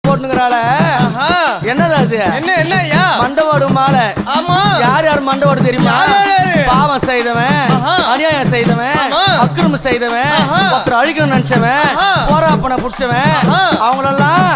போட்டுங்கறால என்னது அது என்ன என்னய்யா மண்டவோடு மாலை ஆமா யார் யார் மண்டவோடு தெரியுமா பாவம் செய்தவன் அநியாயம் செய்தவன் அக்கிரமம் செய்தவன் ஒருத்தர் அழிக்கணும்னு நினைச்சவன் போராப்பனை புடிச்சவன் அவங்களெல்லாம்